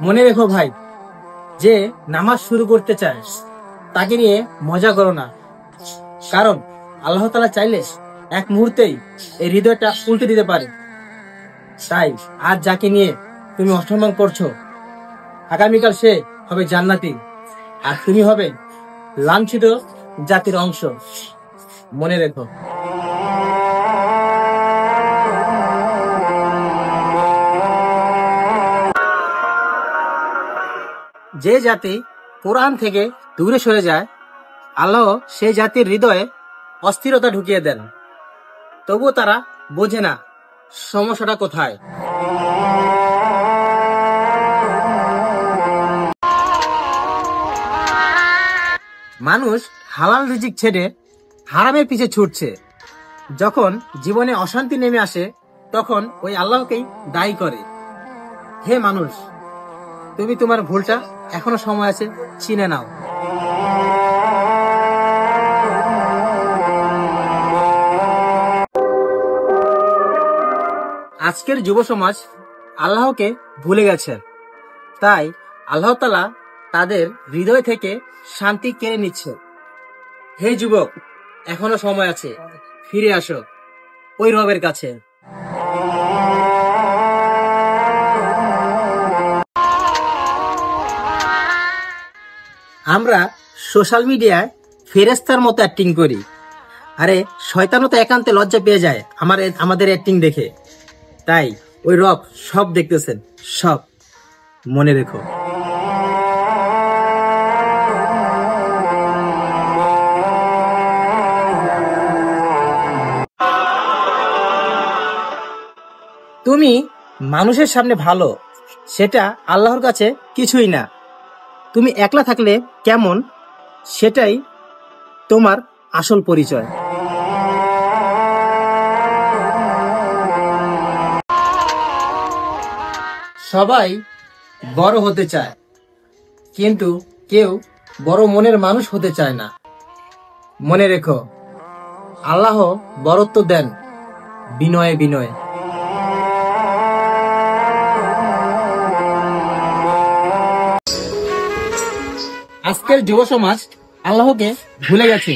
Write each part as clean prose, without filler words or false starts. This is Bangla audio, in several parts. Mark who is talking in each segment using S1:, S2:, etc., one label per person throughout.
S1: মনে রেখো ভাই, যে নামাজ শুরু করতে চায় তাকে নিয়ে মজা করো না, কারণ আল্লাহ তাআলা চাইলে এক মুহূর্তেই এই হৃদয়টা উল্টে দিতে পারে। তাই আজ যাকে নিয়ে তুমি অসম্মান করছো, আগামীকাল সে হবে জান্নাতি, আর তুমি হবে লাঞ্ছিত জাতির অংশ। মনে রেখো। যে জাতি কোরআন থেকে দূরে সরে যায়, আল্লাহ সেই জাতির হৃদয়ে অস্থিরতা ঢুকিয়ে দেন। তবুও তারা বোঝে না সমস্যাটা কোথায়। মানুষ হালাল রিজিক ছেড়ে হারামের পিছে ছুটছে। যখন জীবনে অশান্তি নেমে আসে, তখন ওই আল্লাহকেই দায়ী করে। হে মানুষ, তুমি তোমার ভুলটা এখনো সময় আছে, চিনে নাও। আজকের যুব সমাজ আল্লাহকে ভুলে গেছে, তাই আল্লাহ তাআলা তাদের হৃদয় থেকে শান্তি কেড়ে নিচ্ছে। হে যুবক, এখনো সময় আছে, ফিরে আসো ওই রবের কাছে। আমরা সোশ্যাল মিডিয়ায় ফেরেশতার মতো অ্যাক্টিং করি, আরে শয়তানও তো একান্তে লজ্জা পেয়ে যায় আমাদের অ্যাক্টিং দেখে। তাই ওই রব সব দেখতেছেন, সব। মনে রেখো। তুমি মানুষের সামনে ভালো, সেটা আল্লাহর কাছে কিছুই না। তুমি একলা থাকলে কেমন, সেটাই তোমার আসল পরিচয়। সবাই বড় হতে চায়, কিন্তু কেউ বড় মনের মানুষ হতে চায় না। মনে রেখো, আল্লাহ বরত্ব দেন বিনয়ে বিনয়ে। আজকের যুব সমাজ আল্লাহকে ভুলে গেছে,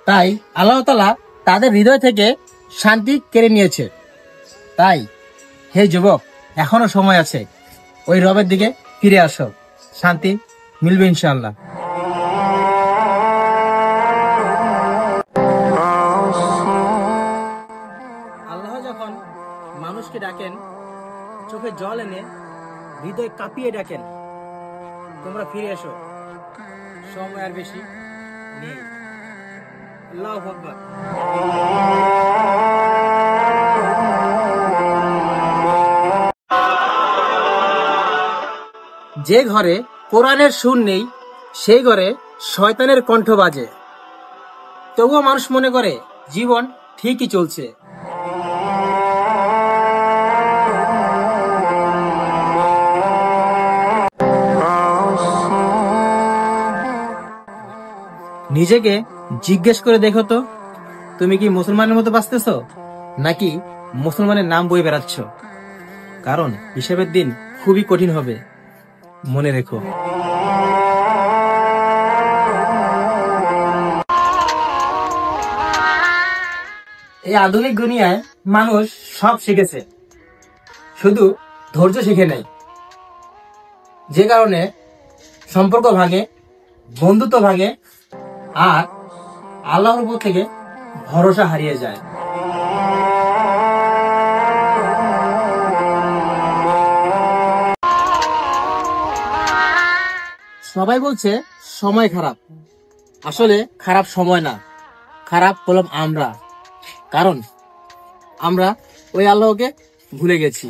S1: তাই আল্লাহ তাআলা তাদের হৃদয় থেকে শান্তি কেড়ে নিয়েছে। তাই হে যুবক, এখনো সময় আছে, ওই রবের দিকে ফিরে আসো, শান্তি মিলবে ইনশাআল্লাহ। আল্লাহ যখন মানুষকে ডাকেন, চোখে জল এনে হৃদয় কাঁপিয়ে ডাকেন, তোমরা ফিরে এসো, সময় আর বেশি নেই। আল্লাহু আকবার। যে ঘরে কোরআনের সুর নেই, সেই ঘরে শয়তানের কণ্ঠ বাজে। তবুও মানুষ মনে করে জীবন ঠিকই চলছে। নিজেকে জিজ্ঞেস করে দেখো তো, তুমি কি মুসলমানের মতো বাঁচতেছো, নাকি মুসলমানের নাম বই বেড়াচ্ছ? কারণ হিসাবের দিন খুবই কঠিন হবে। মনে রেখো। এই আধুনিক দুনিয়ায় মানুষ সব শিখেছে, শুধু ধৈর্য শিখে নাই। যে কারণে সম্পর্ক ভাঙে, বন্ধুত্ব ভাঙে, আর আল্লাহর উপর থেকে ভরসা হারিয়ে যায়। সবাই বলছে সময় খারাপ, আসলে খারাপ সময় না, খারাপ হলাম আমরা, কারণ আমরা ওই আল্লাহকে ভুলে গেছি।